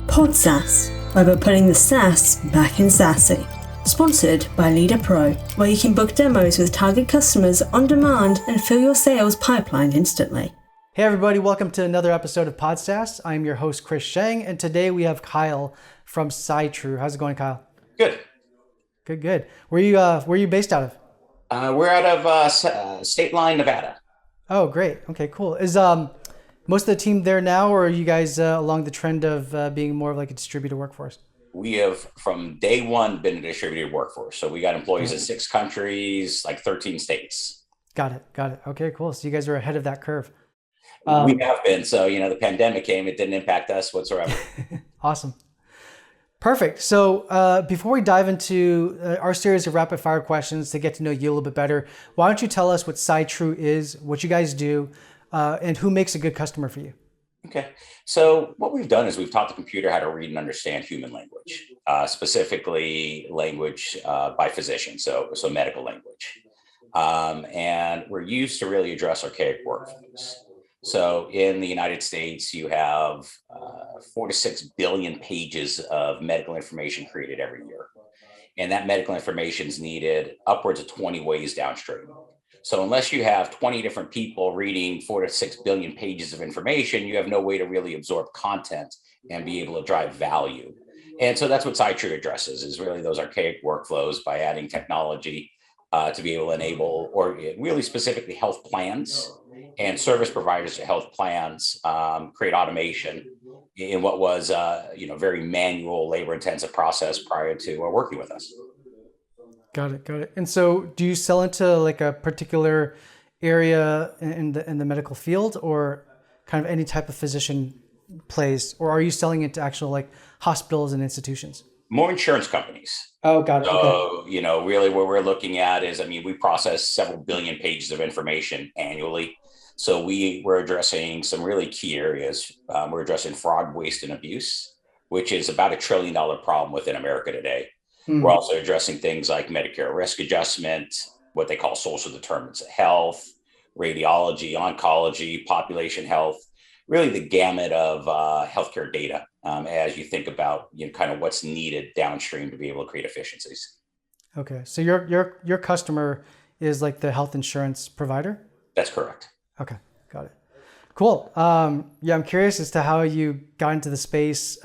PodSaaS, where we're putting the SaaS back in sassy. Sponsored by LeadrPro, where you can book demos with target customers on demand and fill your sales pipeline instantly. Hey everybody, welcome to another episode of PodSaaS. I'm your host, Chris Sheng, and today we have Kyle from SciTrue. How's it going, Kyle? Good. Good. Where are you based out of? We're out of Stateline, Nevada. Oh, great. Okay, cool. Is most of the team there now, or are you guys along the trend of being more of like a distributed workforce? We have, from day one, been a distributed workforce. So we got employees in 6 countries, like 13 states. Got it. Okay, cool. So you guys are ahead of that curve. We have been. So, the pandemic came, it didn't impact us whatsoever. Awesome. Perfect. So before we dive into our series of rapid fire questions to get to know you a little bit better, why don't you tell us what SciTrue is, what you guys do, and who makes a good customer for you? Okay. So what we've done is we've taught the computer how to read and understand human language, specifically language by physicians, so medical language. And we're used to really address archaic workflows. So in the United States, you have 4 to 6 billion pages of medical information created every year. And that medical information is needed upwards of 20 ways downstream. So unless you have 20 different people reading 4 to 6 billion pages of information, you have no way to really absorb content and be able to drive value. And so that's what SciTrue addresses, is really those archaic workflows by adding technology to be able to enable, or really specifically health plans and service providers to health plans, create automation in what was very manual, labor-intensive process prior to working with us. Got it. And so do you sell into like a particular area in the medical field, or kind of any type of physician plays, or are you selling into actual like hospitals and institutions? More insurance companies. Oh, got it. So, really what we're looking at is, we process several billion pages of information annually. So we're addressing some really key areas. We're addressing fraud, waste, and abuse, which is about $1 trillion problem within America today. We're also addressing things like Medicare risk adjustment, what they call social determinants of health, radiology, oncology, population health, really the gamut of healthcare data as you think about kind of what's needed downstream to be able to create efficiencies. Okay, so your customer is like the health insurance provider? That's correct. Okay, got it. Cool. I'm curious as to how you got into the space.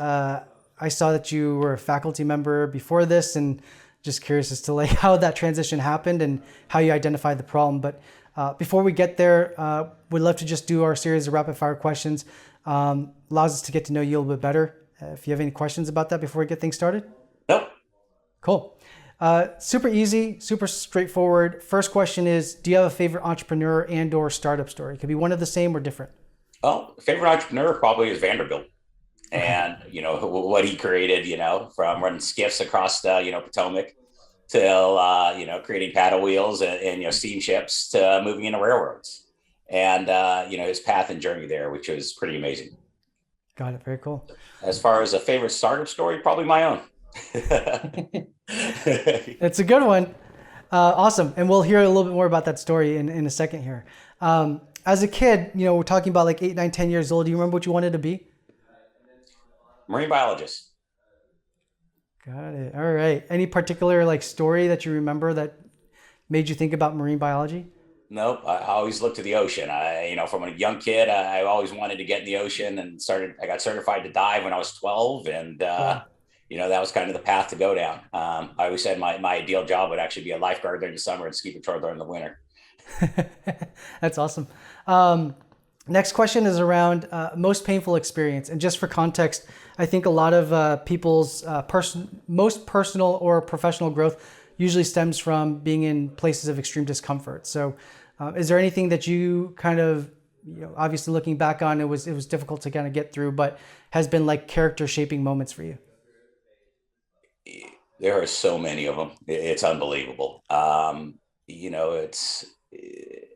I saw that you were a faculty member before this, and just curious as to like how that transition happened and how you identified the problem. But before we get there, we'd love to just do our series of rapid fire questions. Allows us to get to know you a little bit better. If you have any questions about that before we get things started? Nope. Cool. Super easy, super straightforward. First question is, do you have a favorite entrepreneur and or startup story? It could be one of the same or different. Oh, favorite entrepreneur probably is Vanderbilt. And, what he created, from running skiffs across the, Potomac till, creating paddle wheels and steamships to moving into railroads and, his path and journey there, which was pretty amazing. Got it. Very cool. As far as a favorite startup story, probably my own. It's a good one. Awesome. And we'll hear a little bit more about that story in a second here. As a kid, we're talking about like 8, 9, 10 years old. Do you remember what you wanted to be? Marine biologist. Got it. All right. Any particular like story that you remember that made you think about marine biology? Nope. I always looked to the ocean. From a young kid, I always wanted to get in the ocean and I got certified to dive when I was 12. And, that was kind of the path to go down. I always said my ideal job would actually be a lifeguard during the summer and ski patrol during the winter. That's awesome. Next question is around most painful experience. And just for context, I think a lot of people's most personal or professional growth usually stems from being in places of extreme discomfort. So is there anything that you kind of, obviously looking back on, it was difficult to kind of get through, but has been like character shaping moments for you? There are so many of them. It's unbelievable. I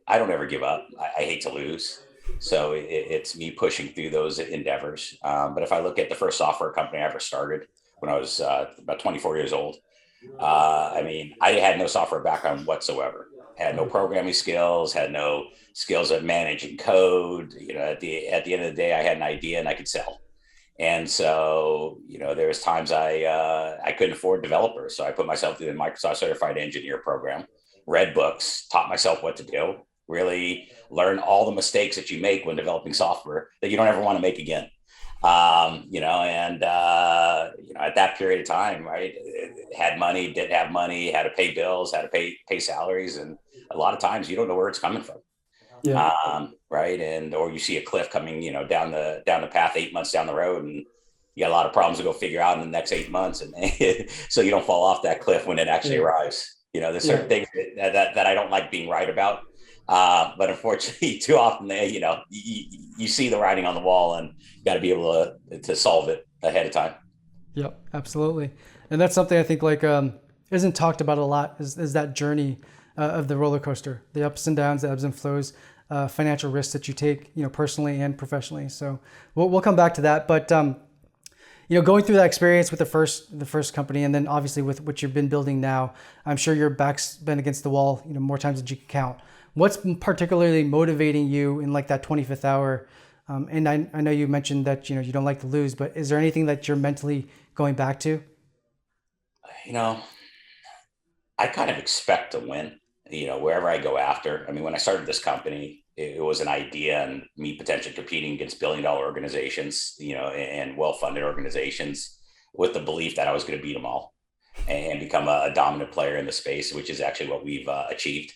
don't ever give up. I hate to lose. So it's me pushing through those endeavors. But if I look at the first software company I ever started when I was about 24 years old, I had no software background whatsoever. Had no programming skills, had no skills at managing code. At the end of the day, I had an idea and I could sell. And so, there was times I couldn't afford developers. So I put myself through the Microsoft Certified Engineer program, read books, taught myself what to do, really learn all the mistakes that you make when developing software that you don't ever want to make again. At that period of time, right, had money, didn't have money, had to pay bills, had to pay salaries. And a lot of times you don't know where it's coming from. Yeah. Right. Or you see a cliff coming, down the path 8 months down the road, and you got a lot of problems to go figure out in the next 8 months. And so you don't fall off that cliff when it actually arrives. There's certain things that I don't like being right about. But unfortunately, too often, you see the writing on the wall, and you got to be able to solve it ahead of time. Yep, absolutely. And that's something I think isn't talked about a lot is that journey of the roller coaster, the ups and downs, the ebbs and flows, financial risks that you take, personally and professionally. So we'll come back to that. But going through that experience with the first company, and then obviously with what you've been building now, I'm sure your back's been against the wall, more times than you can count. What's particularly motivating you in like that 25th hour? And I know you mentioned that you don't like to lose, but is there anything that you're mentally going back to? I kind of expect to win, wherever I go after. I mean, when I started this company, it was an idea, and me potentially competing against billion-dollar organizations, and well-funded organizations, with the belief that I was going to beat them all and become a dominant player in the space, which is actually what we've achieved.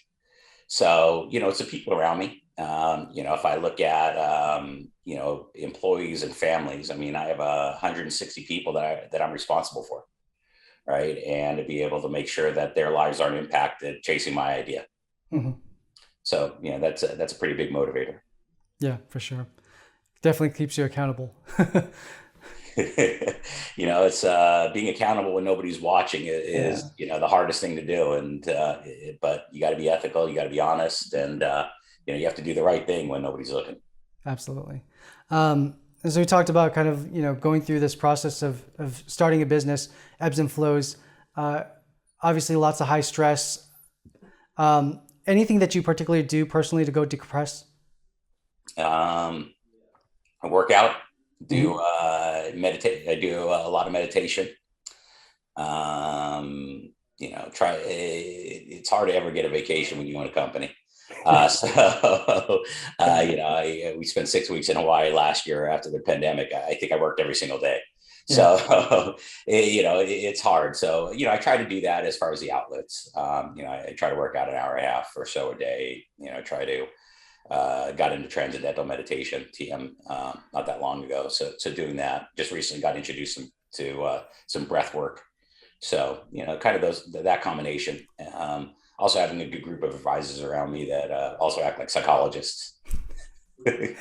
So, it's the people around me. If I look at, employees and families, I mean, I have 160 people that I'm responsible for, right? And to be able to make sure that their lives aren't impacted chasing my idea. Mm-hmm. So, that's a pretty big motivator. Yeah, for sure. Definitely keeps you accountable. It's being accountable when nobody's watching is the hardest thing to do. And but you got to be ethical, you got to be honest, and you have to do the right thing when nobody's looking. Absolutely. And so we talked about kind of going through this process of starting a business, ebbs and flows. Obviously, lots of high stress. Anything that you particularly do personally to go decompress? I work out. Do meditate. I do a lot of meditation. It's hard to ever get a vacation when you own a company. We spent 6 weeks in Hawaii last year after the pandemic. I think I worked every single day. So, it's hard. So, I try to do that as far as the outlets. I try to work out an hour and a half or so a day, try to got into transcendental meditation, TM, not that long ago. So doing that, just recently got introduced to some breath work. So, kind of that combination. Also having a good group of advisors around me that also act like psychologists. I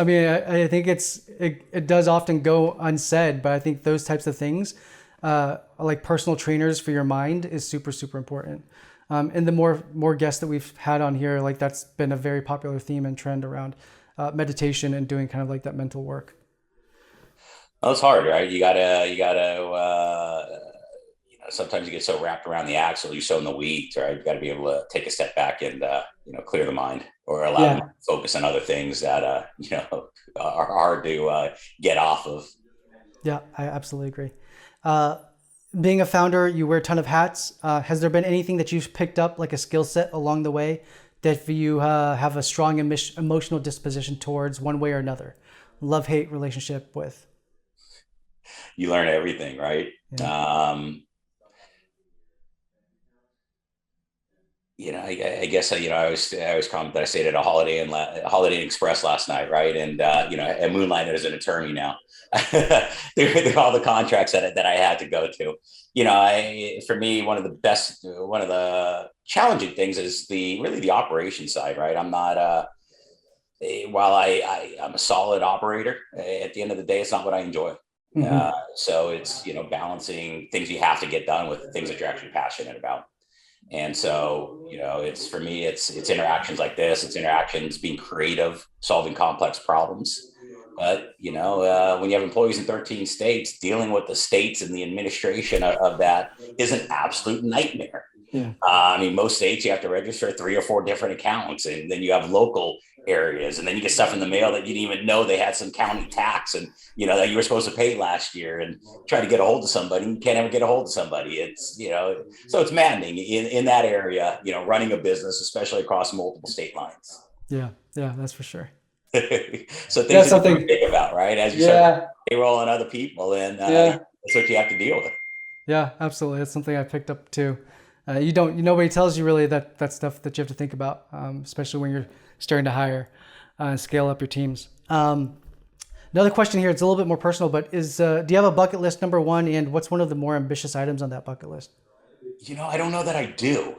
mean, I think it does often go unsaid, but I think those types of things, like personal trainers for your mind, is super, super important. And the more guests that we've had on here, like that's been a very popular theme and trend around meditation and doing kind of like that mental work. Well, it's hard, right? You gotta, sometimes you get so wrapped around the axle, you're so in the weeds, right? You got to be able to take a step back and, clear the mind, or allow them to focus on other things that, are hard to get off of. Yeah, I absolutely agree. Being a founder, you wear a ton of hats. Has there been anything that you've picked up, like a skill set along the way, that you have a strong emotional disposition towards one way or another? Love-hate relationship with? You learn everything, right? Yeah. I guess, I always comment that I stayed at a Holiday Inn Express last night, right? And, I moonlighted as an attorney now. Through all the contracts that I had to go to. For me, one of the challenging things is the operation side, right? I'm not, while I'm a solid operator, at the end of the day, it's not what I enjoy. Mm-hmm. So it's, balancing things you have to get done with things that you're actually passionate about. And so, it's, for me, it's interactions like this, it's interactions, being creative, solving complex problems. But, when you have employees in 13 states, dealing with the states and the administration of that is an absolute nightmare. Yeah. I mean, most states you have to register 3 or 4 different accounts, and then you have local areas, and then you get stuff in the mail that you didn't even know they had some county tax, and that you were supposed to pay last year, and try to get a hold of somebody, you can't ever get a hold of somebody. It's so it's maddening in that area, running a business, especially across multiple state lines. Yeah. Yeah. That's for sure. So things That's that you something. think about, right? As you start Yeah. payroll on other people, and Yeah. that's what you have to deal with. Yeah, absolutely. That's something I picked up too. Nobody tells you really that stuff that you have to think about, especially when you're starting to hire and scale up your teams. Another question here, it's a little bit more personal, but do you have a bucket list number one, and what's one of the more ambitious items on that bucket list? I don't know that I do.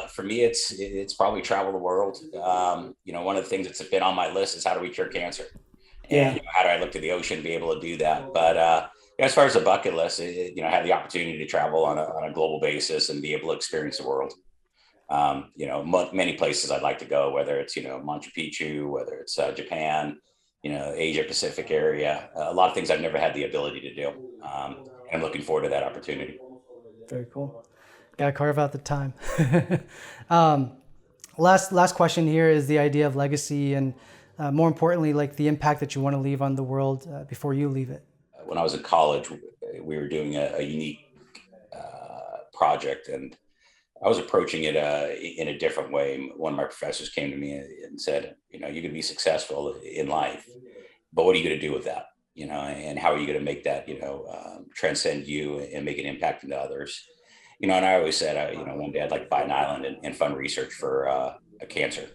For me, it's probably travel the world. One of the things that's been on my list is how do we cure cancer, and Yeah. how do I look to the ocean to be able to do that. But as far as the bucket list, I have the opportunity to travel on a global basis and be able to experience the world. Many places I'd like to go, whether it's Machu Picchu, whether it's Japan, Asia Pacific area. A lot of things I've never had the ability to do, and I'm looking forward to that opportunity. Very cool. Got to carve out the time. Last question here is the idea of legacy, and more importantly, like the impact that you want to leave on the world before you leave it. When I was in college, we were doing a unique project, and I was approaching it in a different way. One of my professors came to me and said, you can be successful in life, but what are you going to do with that? And how are you going to make that, transcend you and make an impact into others? And I always said, one day I'd like to buy an island and fund research for a cancer.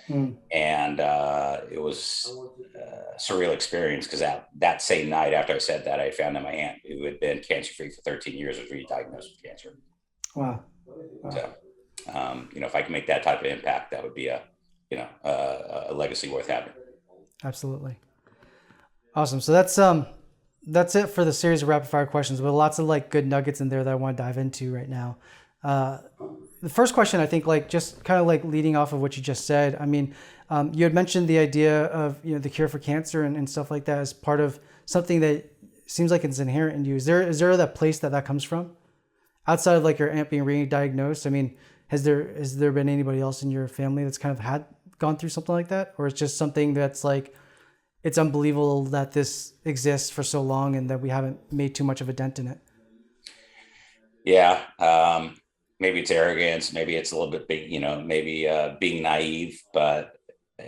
And it was a surreal experience, because that same night after I said that, I found that my aunt, who had been cancer-free for 13 years, was re-diagnosed with cancer. Wow. So, if I can make that type of impact, that would be a legacy worth having. Absolutely. Awesome. So that's it for the series of rapid fire questions, but lots of good nuggets in there that I want to dive into right now. The first question, I think, just kind of leading off of what you just said. I mean, you had mentioned the idea of the cure for cancer and stuff like that as part of something that seems like it's inherent in you. Is there that place that comes from, outside of your aunt being re-diagnosed? I mean, has there been anybody else in your family that's kind of gone through something like that, or it's just something that's it's unbelievable that this exists for so long and that we haven't made too much of a dent in it? Yeah. Maybe it's arrogance. Maybe it's a little bit big, maybe being naive, but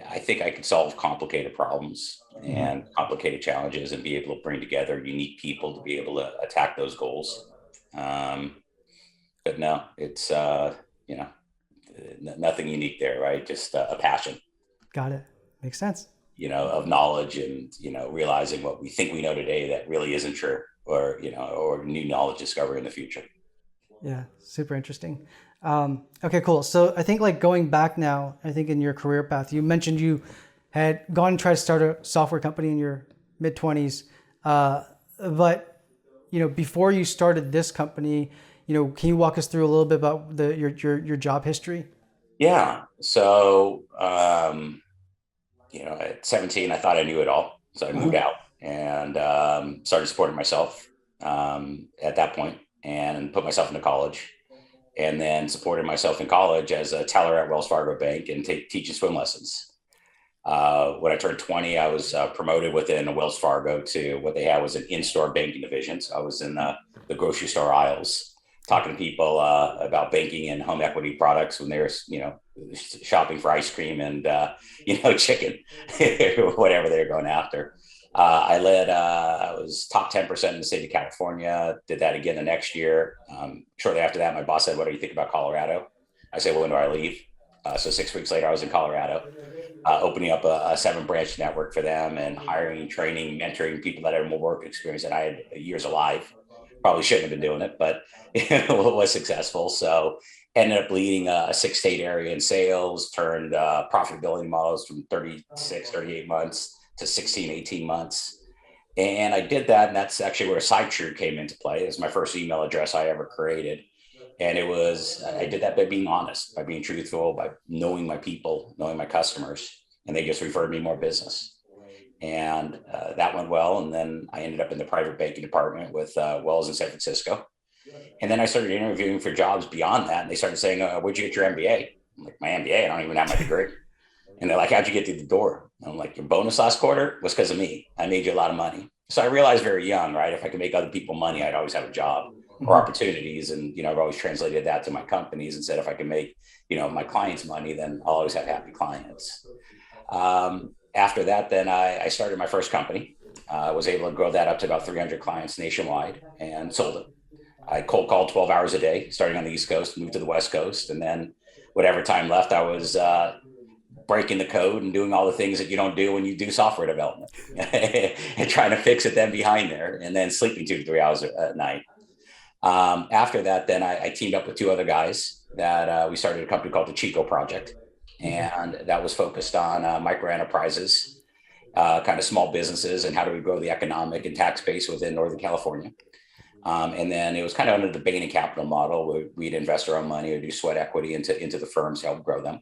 I think I can solve complicated problems and complicated challenges and be able to bring together unique people to be able to attack those goals. But no, it's, nothing unique there, right? Just a passion. Got it. Makes sense. Of knowledge, and, realizing what we think we know today that really isn't true, or new knowledge discovery in the future. Yeah. Super interesting. Okay, cool. So I think going back now, I think in your career path, you mentioned you had gone and tried to start a software company in your mid-20s. But, before you started this company, can you walk us through a little bit about your job history? Yeah. So, at 17, I thought I knew it all. So I moved out and started supporting myself at that point, and put myself into college, and then supported myself in college as a teller at Wells Fargo Bank and teaching swim lessons. When I turned 20, I was promoted within Wells Fargo to what they had was an in-store banking division. So I was in the grocery store aisles, talking to people about banking and home equity products when they were, shopping for ice cream and, chicken, whatever they were going after. I was top 10% in the state of California, did that again the next year. Shortly after that, my boss said, "What do you think about Colorado?" I said, "Well, when do I leave?" So 6 weeks later, I was in Colorado, opening up a 7-branch network for them and hiring, training, mentoring people that had more work experience than I had years alive. Probably shouldn't have been doing it, but it was successful. So ended up leading a 6-state area in sales, turned profitability models from 36, 38 months to 16, 18 months. And I did that. And that's actually where SciTrue came into play. It was my first email address I ever created. And I did that by being honest, by being truthful, by knowing my people, knowing my customers, and they just referred me more business. And that went well. And then I ended up in the private banking department with Wells in San Francisco. And then I started interviewing for jobs beyond that. And they started saying, where'd you get your MBA? I'm like, my MBA? I don't even have my degree. And they're like, how'd you get through the door? And I'm like, your bonus last quarter was because of me. I made you a lot of money. So I realized very young, right? If I could make other people money, I'd always have a job or opportunities. And, I've always translated that to my companies and said, if I can make, my clients money, then I'll always have happy clients. After that, then I started my first company. I was able to grow that up to about 300 clients nationwide and sold it. I cold called 12 hours a day, starting on the East Coast, moved to the West Coast. And then whatever time left, I was breaking the code and doing all the things that you don't do when you do software development and trying to fix it then behind there, and then sleeping 2 to 3 hours at night. After that, then I teamed up with 2 other guys that we started a company called the Chico Project. And that was focused on micro enterprises, kind of small businesses, and how do we grow the economic and tax base within Northern California. And then it was kind of under the Bain and Capital model, where we'd invest our own money or do sweat equity into the firms to help grow them.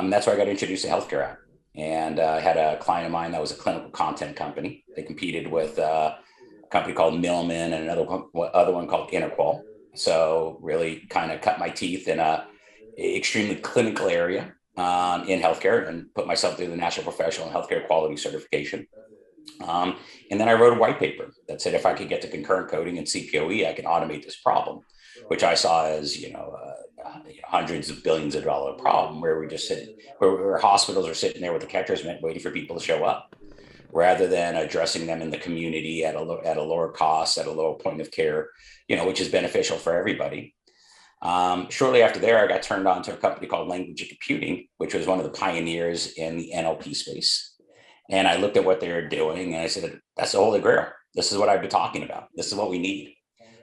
That's where I got introduced to healthcare at. And I had a client of mine that was a clinical content company. They competed with a company called Millman and another one called Interqual. So really kind of cut my teeth in a extremely clinical area in healthcare, and put myself through the National Professional Healthcare Quality Certification. And then I wrote a white paper that said if I could get to concurrent coding and CPOE, I can automate this problem, which I saw as hundreds of billions of dollar problem, where we just sit, where hospitals are sitting there with the catcher's mitt waiting for people to show up, rather than addressing them in the community at a lower cost, at a lower point of care, which is beneficial for everybody. Shortly after there, I got turned on to a company called Language and Computing, which was one of the pioneers in the NLP space. And I looked at what they were doing and I said, that's the holy grail. This is what I've been talking about. This is what we need.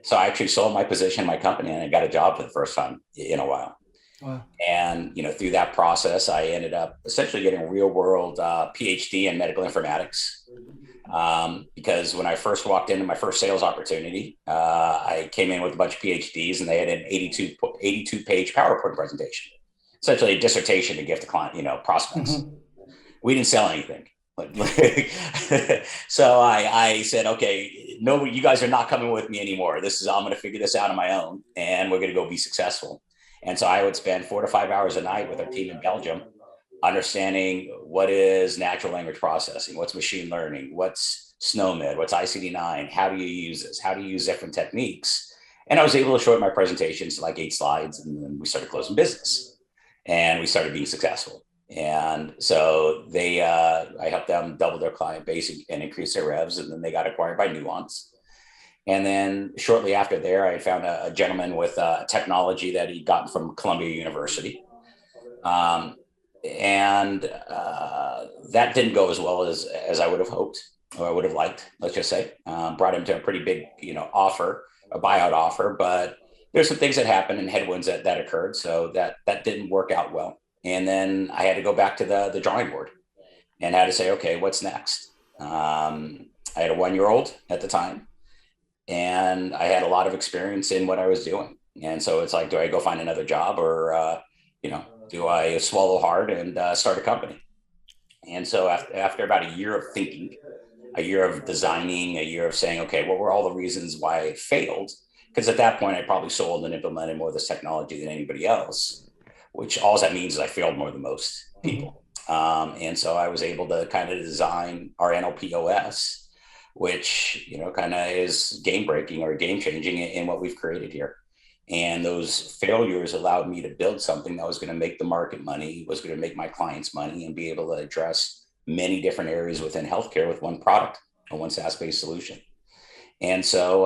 So I actually sold my position in my company, and I got a job for the first time in a while. Wow. And, through that process, I ended up essentially getting a real world PhD in medical informatics. Because when I first walked into my first sales opportunity, I came in with a bunch of PhDs, and they had an 82 page PowerPoint presentation, essentially a dissertation to give to client, prospects. Mm-hmm. We didn't sell anything. So I said, okay, no, you guys are not coming with me anymore. I'm going to figure this out on my own, and we're going to go be successful. And so I would spend 4 to 5 hours a night with our team in Belgium, understanding what is natural language processing, what's machine learning, what's SNOMED, what's ICD-9, how do you use this, how do you use different techniques. And I was able to shorten my presentations to like 8 slides, and then we started closing business, and we started being successful. And so I helped them double their client base and increase their revs. And then they got acquired by Nuance. And then shortly after there, I found a gentleman with technology that he'd gotten from Columbia University. And that didn't go as well as I would have hoped, or I would have liked, let's just say. Brought him to a pretty big, offer, a buyout offer. But there's some things that happened and headwinds that occurred. So that didn't work out well. And then I had to go back to the drawing board and had to say, okay, what's next? I had a 1-year-old at the time, and I had a lot of experience in what I was doing. And so it's like, do I go find another job, or, do I swallow hard and start a company? And so after about a year of thinking, a year of designing, a year of saying, okay, what were all the reasons why I failed? Because at that point, I probably sold and implemented more of this technology than anybody else, which all that means is I failed more than most people. And so I was able to kind of design our NLP OS, which, kind of is game breaking or game changing in what we've created here. And those failures allowed me to build something that was going to make the market money, was going to make my clients money, and be able to address many different areas within healthcare with one product or one SaaS-based solution. And so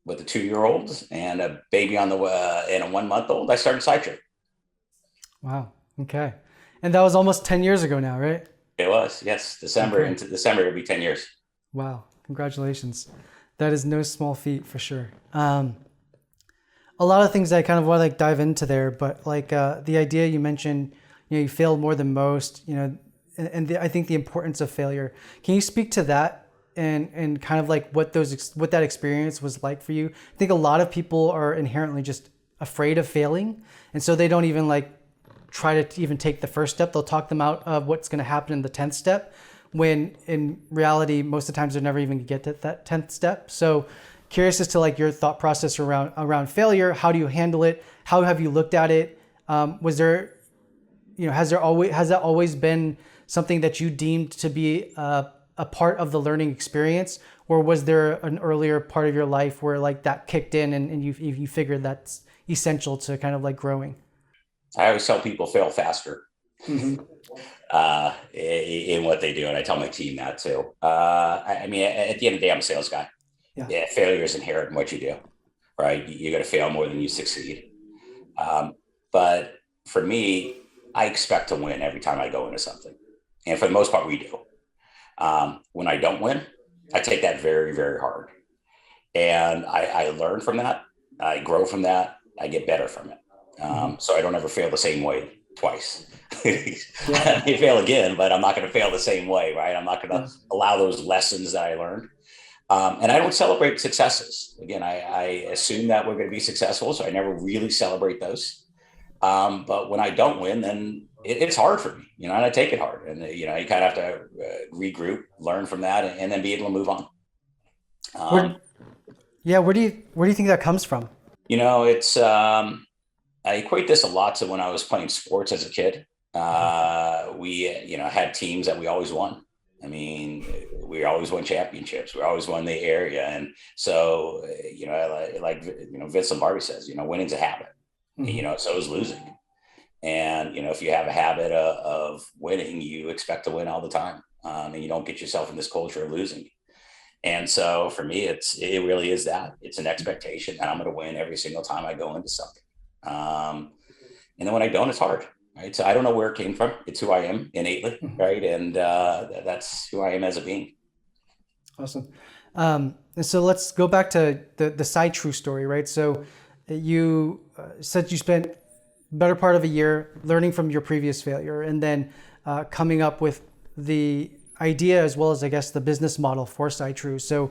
with a 2-year-old and a baby and a 1-month-old, I started SciTrue. Wow. Okay. And that was almost 10 years ago now, right? It was, yes. Into December, it'll be 10 years. Wow. Congratulations. That is no small feat for sure. A lot of things I kind of want to dive into there, but the idea you mentioned, you failed more than most, and I think the importance of failure. Can you speak to that and kind of what that experience was like for you? I think a lot of people are inherently just afraid of failing. And so they don't even try to even take the first step. They'll talk them out of what's going to happen in the 10th step, when in reality, most of the times they're never even going to get to that 10th step. So curious as to like your thought process around failure. How do you handle it? How have you looked at it? Was there, has that always been something that you deemed to be a part of the learning experience, or was there an earlier part of your life where like that kicked in and you figured that's essential to kind of like growing? I always tell people fail faster. Mm-hmm. In what they do. And I tell my team that too. I mean, at the end of the day, I'm a sales guy. Yeah, failure is inherent in what you do, right? You got to fail more than you succeed. But for me, I expect to win every time I go into something. And for the most part, we do. When I don't win, I take that very, very hard. And I learn from that. I grow from that. I get better from it. So I don't ever fail the same way twice. I may fail again, but I'm not going to fail the same way, right? I'm not going to allow those lessons that I learned. And I don't celebrate successes. Again, I assume that we're going to be successful, so I never really celebrate those. But when I don't win, then it's hard for me, and I take it hard. And, you kind of have to regroup, learn from that, and then be able to move on. Where do you think that comes from? It's, I equate this a lot to when I was playing sports as a kid. We, had teams that we always won. I mean, we always won championships. We always won the area. And so, like Vince Lombardi says, winning's a habit, so is losing. And, if you have a habit of winning, you expect to win all the time. And you don't get yourself in this culture of losing. And so for me, it really is that. It's an expectation that I'm going to win every single time I go into something. And then when I don't, it's hard, right? So I don't know where it came from. It's who I am innately, right? And that's who I am as a being. Awesome. And so let's go back to the SciTrue story, right? So you said you spent better part of a year learning from your previous failure, and then coming up with the idea as well as, I guess, the business model for SciTrue. So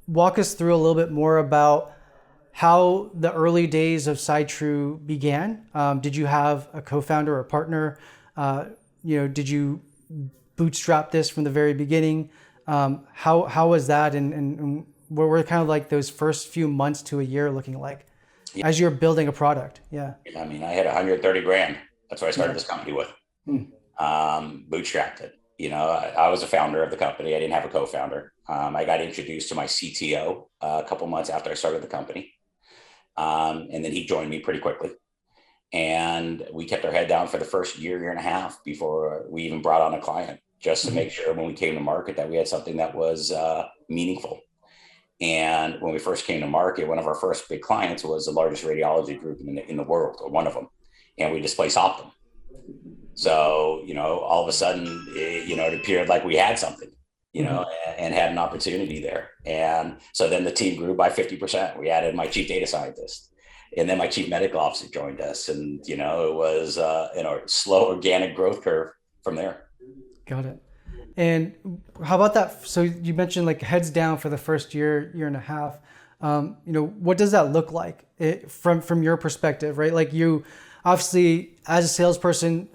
walk us through a little bit more about how the early days of SciTrue began. Did you have a co-founder or a partner? Did you bootstrap this from the very beginning? How was that? And what were kind of like those first few months to a year looking like as you're building a product? Yeah. I mean, I had 130 grand. That's what I started this company with. Bootstrapped it. I was a founder of the company. I didn't have a co-founder. I got introduced to my CTO a couple months after I started the company. And then he joined me pretty quickly. And we kept our head down for the first year and a half before we even brought on a client, just to make sure when we came to market that we had something that was meaningful. And when we first came to market, one of our first big clients was the largest radiology group in the world, or one of them. And we displaced Optum. So, all of a sudden, it appeared like we had something, and had an opportunity there. And so then the team grew by 50%. We added my chief data scientist, and then my chief medical officer joined us. And, it was a slow organic growth curve from there. Got it. And how about that? So you mentioned like heads down for the first year and a half. What does that look like from your perspective, right? Like you obviously as a salesperson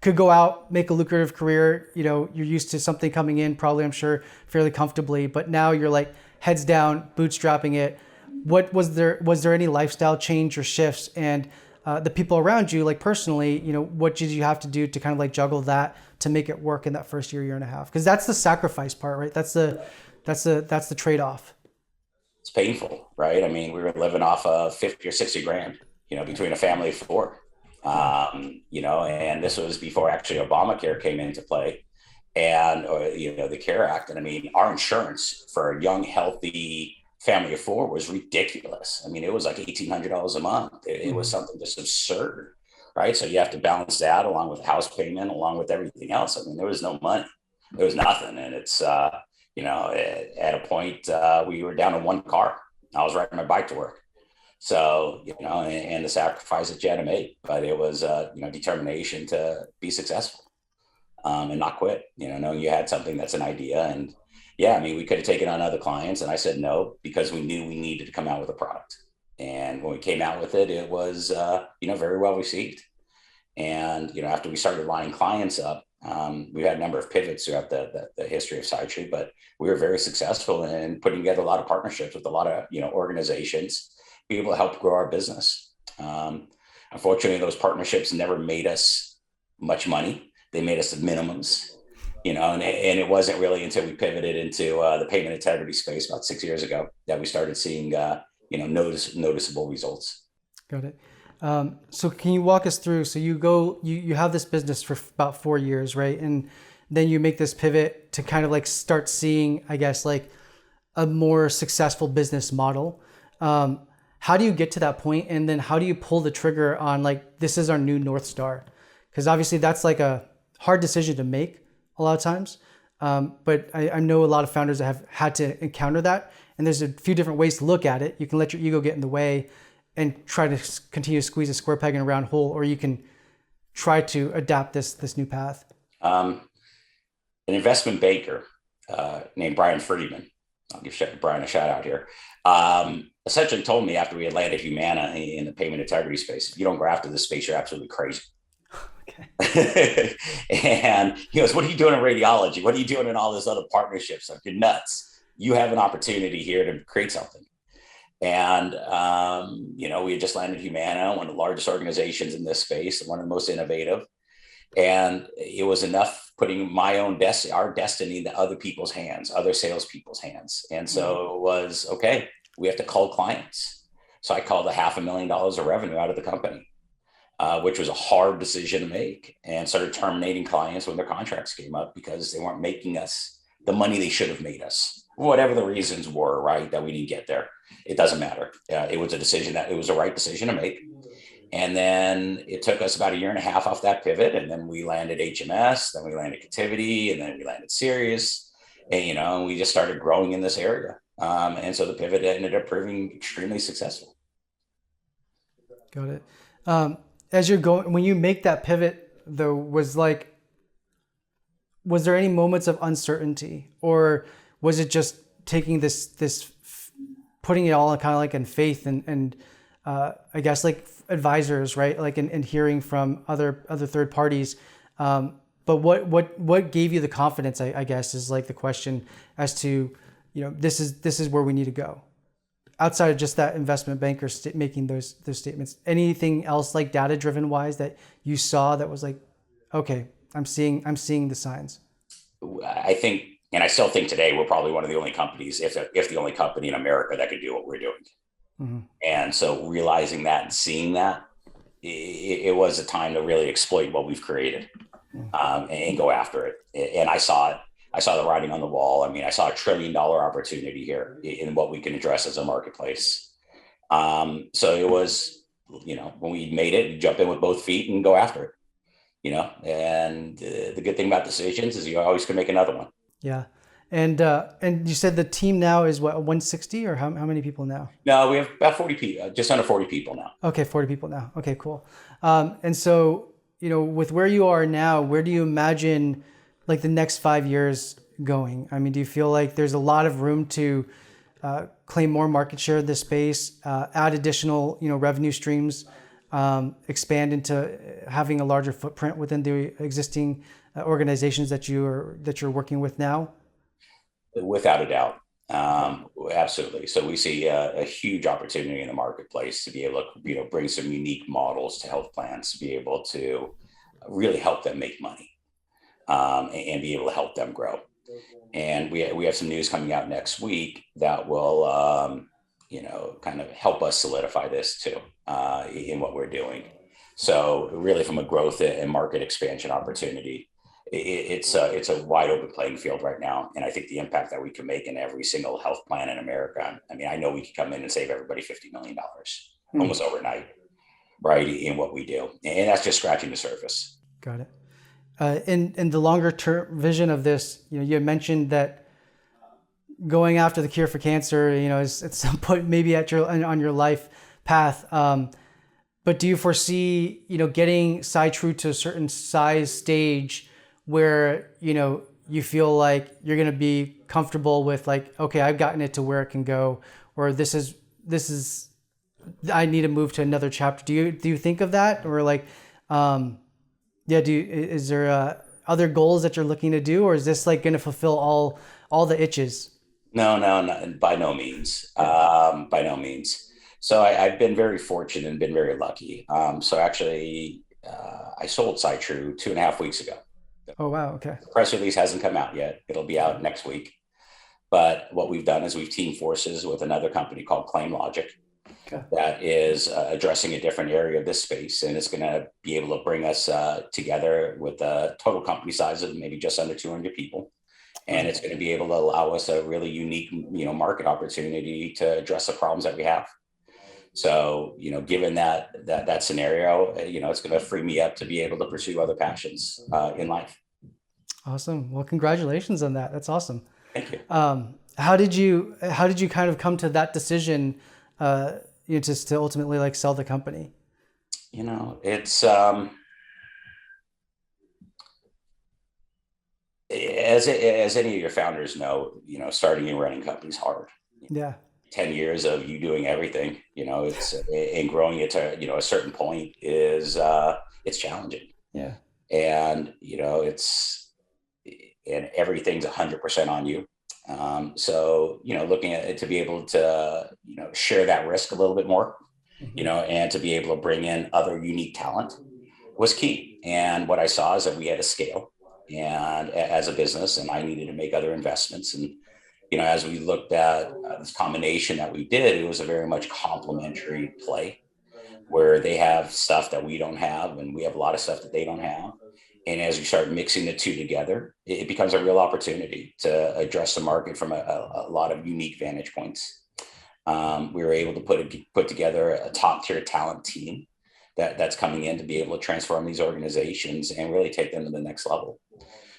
could go out, make a lucrative career. You're used to something coming in, probably, I'm sure, fairly comfortably, but now you're like heads down, bootstrapping it. What was there any lifestyle change or shifts? And the people around you, like personally, what did you have to do to kind of like juggle that to make it work in that first year and a half? Because that's the sacrifice part, right? That's the trade-off. It's painful, right? I mean, we were living off of 50 or 60 grand, between a family of four. And this was before actually Obamacare came into play and, the CARE Act. And I mean, our insurance for a young, healthy family of four was ridiculous. I mean, it was like $1,800 a month. It was something just absurd, right? So you have to balance that along with house payment, along with everything else. I mean, there was no money, there was nothing. And it's, at a point we were down to one car. I was riding my bike to work. So, and the sacrifice that you had to make, but it was, determination to be successful and not quit, knowing you had something that's an idea. And yeah, I mean, we could have taken on other clients, and I said no, because we knew we needed to come out with a product. And when we came out with it, it was, very well received. And, after we started lining clients up, We've had a number of pivots throughout the history of SciTrue, but we were very successful in putting together a lot of partnerships with a lot of organizations, be able to help grow our business. Unfortunately, those partnerships never made us much money. They made us the minimums, and it wasn't really until we pivoted into the payment integrity space about 6 years ago that we started seeing noticeable results. Got it. So can you walk us through? So you have this business for about 4 years, right? And then you make this pivot to kind of like start seeing, I guess, like a more successful business model. How do you get to that point? And then how do you pull the trigger on like, this is our new North Star? Because obviously that's like a hard decision to make a lot of times. But I know a lot of founders that have had to encounter that. And there's a few different ways to look at it. You can let your ego get in the way and try to continue to squeeze a square peg in a round hole, or you can try to adapt this new path. An investment banker named Brian Friedman, I'll give Brian a shout out here, essentially told me after we had landed Humana in the payment integrity space, if you don't go after this space, you're absolutely crazy. Okay. And he goes, what are you doing in radiology? What are you doing in all this other partnerships? Like, you're nuts. You have an opportunity here to create something. And, we had just landed Humana, one of the largest organizations in this space, one of the most innovative. And it was enough putting my own our destiny into other people's hands, other salespeople's hands. And so it was, okay, we have to call clients. So I called $500,000 of revenue out of the company, which was a hard decision to make, and started terminating clients when their contracts came up because they weren't making us the money they should have made us, whatever the reasons were, right, that we didn't get there. It doesn't matter. It was the right decision to make. And then it took us about 1.5 years off that pivot. And then we landed HMS, then we landed Captivity, and then we landed Sirius. And, we just started growing in this area. And so the pivot ended up proving extremely successful. Got it. As you're going, when you make that pivot, though, was there any moments of uncertainty, or was it just taking this putting it all kind of like in faith and I guess like advisors, right? Like and hearing from other third parties. But what gave you the confidence, I guess, is like the question as to, this is where we need to go. Outside of just that investment banker making those statements, anything else like data driven wise that you saw that was like, okay, I'm seeing the signs? I think, and I still think today, we're probably one of the only companies, if the only company in America that could do what we're doing. Mm-hmm. And so realizing that and seeing that, it was a time to really exploit what we've created, and go after it. And I saw it. I saw the writing on the wall. I mean, I saw $1 trillion opportunity here in what we can address as a marketplace. So it was, when we made it, you jump in with both feet and go after it, and the good thing about decisions is you always can make another one. Yeah. And you said the team now is what, 160, or how many people now? No, we have about 40 people, just under 40 people now. Okay. 40 people now. Okay, cool. And so, with where you are now, where do you imagine like the next 5 years going? I mean, do you feel like there's a lot of room to claim more market share in this space, add additional, revenue streams, expand into having a larger footprint within the existing organizations that you're working with now? Without a doubt. Absolutely. So we see a huge opportunity in the marketplace to be able to, bring some unique models to health plans, to be able to really help them make money, and be able to help them grow. And we have some news coming out next week that will, kind of help us solidify this too, in what we're doing. So really, from a growth and market expansion opportunity, it's a wide open playing field right now. And I think the impact that we can make in every single health plan in America, I mean, I know we could come in and save everybody $50 million almost overnight, right, in what we do. And that's just scratching the surface. Got it. In the longer term vision of this, you had mentioned that going after the cure for cancer, is at some point maybe on your life path. But do you foresee, getting SciTrue to a certain size stage where, you feel like you're going to be comfortable with like, okay, I've gotten it to where it can go, or this is, I need to move to another chapter. Do you think of that, or like, is there other goals that you're looking to do, or is this like going to fulfill all the itches? No, by no means. By no means. So I've been very fortunate and been very lucky. So actually, I sold SciTrue 2.5 weeks ago. Oh, wow. Okay. The press release hasn't come out yet. It'll be out next week. But what we've done is we've teamed forces with another company called Claim Logic Okay. that is addressing a different area of this space, and it's going to be able to bring us together with a total company size of maybe just under 200 people. And it's going to be able to allow us a really unique, market opportunity to address the problems that we have. So, given that scenario, it's going to free me up to be able to pursue other passions in life. Awesome. Well, congratulations on that. That's awesome. Thank you. How did you kind of come to that decision, just to ultimately like sell the company? It's as any of your founders know, starting and running companies hard. Yeah. 10 years of you doing everything, it's and growing it to, a certain point is it's challenging. Yeah. And, and everything's 100% on you. So, looking at it to be able to, share that risk a little bit more, and to be able to bring in other unique talent was key. And what I saw is that we had to scale and as a business, and I needed to make other investments. And, as we looked at this combination that we did, it was a very much complementary play where they have stuff that we don't have, and we have a lot of stuff that they don't have. And as we start mixing the two together, it becomes a real opportunity to address the market from a lot of unique vantage points. We were able to put together a top tier talent team that's coming in to be able to transform these organizations and really take them to the next level.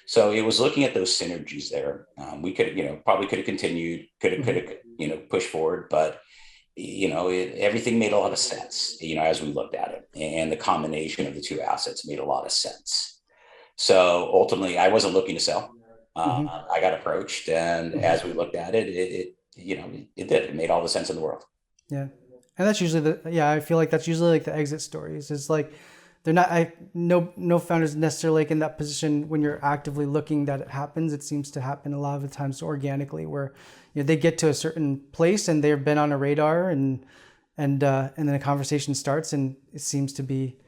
So it was looking at those synergies there. We could, probably could have continued, could have, pushed forward, but everything made a lot of sense, as we looked at it, and the combination of the two assets made a lot of sense. So ultimately, I wasn't looking to sell. I got approached, and as we looked at it, it did. It made all the sense in the world. Yeah, and that's usually I feel like that's usually like the exit stories. It's like they're not. No founders necessarily like in that position when you're actively looking that it happens. It seems to happen a lot of the times organically, where they get to a certain place and they've been on a radar, and then a conversation starts, and it seems to be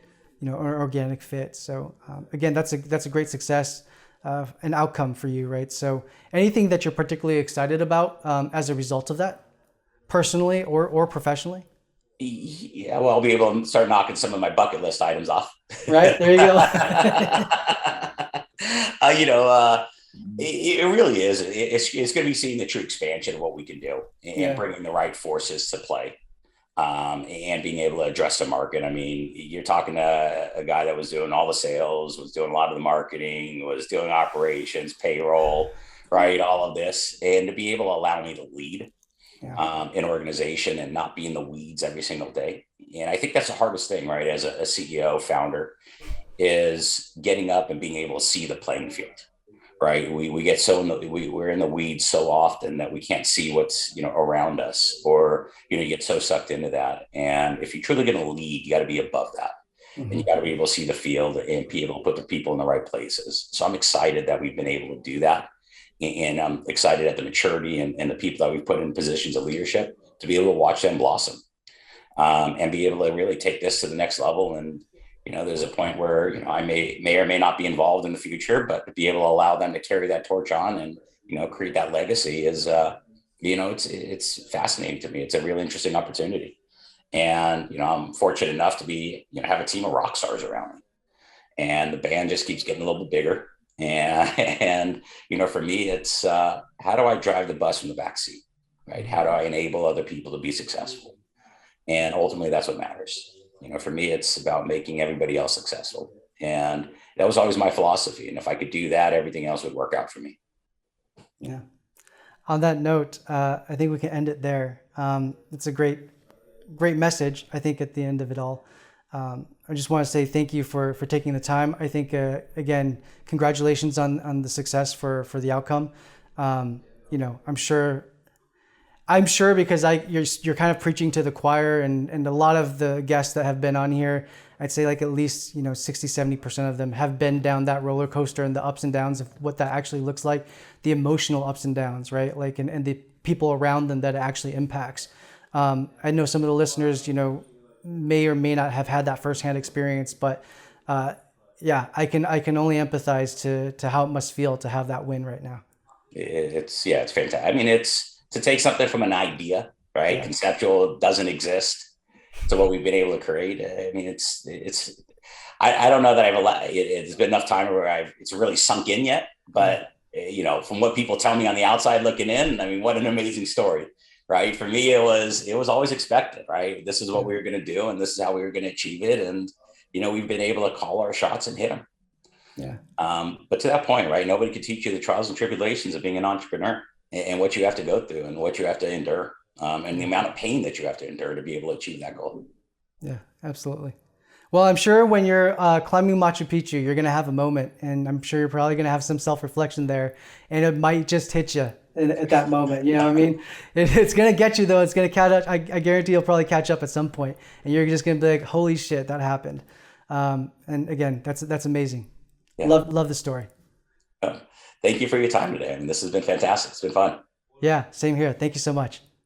an organic fit. So again, that's a great success, an outcome for you, right? So anything that you're particularly excited about as a result of that, personally or professionally? Yeah, well, I'll be able to start knocking some of my bucket list items off. Right, there you go. It really is. It's going to be seeing the true expansion of what we can do and bringing the right forces to play. And being able to address the market. I mean, you're talking to a guy that was doing all the sales, was doing a lot of the marketing, was doing operations, payroll, right? All of this. And to be able to allow me to lead an organization and not be in the weeds every single day. And I think that's the hardest thing, right? As a CEO founder, is getting up and being able to see the playing field. Right. We get we're in the weeds so often that we can't see what's, around us, or, you get so sucked into that. And if you're truly going to lead, you got to be above that. And you got to be able to see the field and be able to put the people in the right places. So I'm excited that we've been able to do that. And I'm excited at the maturity and the people that we've put in positions of leadership to be able to watch them blossom and be able to really take this to the next level. And there's a point where, I may or may not be involved in the future, but to be able to allow them to carry that torch on and, create that legacy is, it's fascinating to me. It's a really interesting opportunity. And, I'm fortunate enough to be, have a team of rock stars around me, and the band just keeps getting a little bit bigger. And for me, it's, how do I drive the bus from the backseat, right? How do I enable other people to be successful? And ultimately that's what matters. For me, it's about making everybody else successful. And that was always my philosophy. And if I could do that, everything else would work out for me. Yeah. On that note, I think we can end it there. It's a great message, I think, at the end of it all. I just want to say thank you for taking the time. I think, again, congratulations on the success for the outcome. I'm sure I'm sure because you're kind of preaching to the choir, and a lot of the guests that have been on here, I'd say like at least 60, 70% of them have been down that roller coaster and the ups and downs of what that actually looks like, the emotional ups and downs, right? Like and the people around them that it actually impacts. I know some of the listeners, may or may not have had that firsthand experience, but yeah, I can only empathize to how it must feel to have that win right now. It's fantastic. I mean, it's to take something from an idea, right? Yeah. Conceptual, doesn't exist, to what we've been able to create. I mean, I don't know that it's been enough time where it's really sunk in yet, but from what people tell me on the outside looking in, I mean, what an amazing story, right? For me, it was always expected, right? This is what we were going to do, and this is how we were going to achieve it. And, we've been able to call our shots and hit them. Yeah. But to that point, right, nobody could teach you the trials and tribulations of being an entrepreneur and what you have to go through and what you have to endure, and the amount of pain that you have to endure to be able to achieve that goal. Yeah, absolutely. Well, I'm sure when you're climbing Machu Picchu, you're going to have a moment, and I'm sure you're probably going to have some self-reflection there, and it might just hit you at that moment. You know what I mean? It's going to get you, though. It's going to catch up. I guarantee you'll probably catch up at some point, and you're just going to be like, holy shit, that happened. And again, that's amazing. Yeah. Love the story. Thank you for your time today. I mean, this has been fantastic. It's been fun. Yeah, same here. Thank you so much.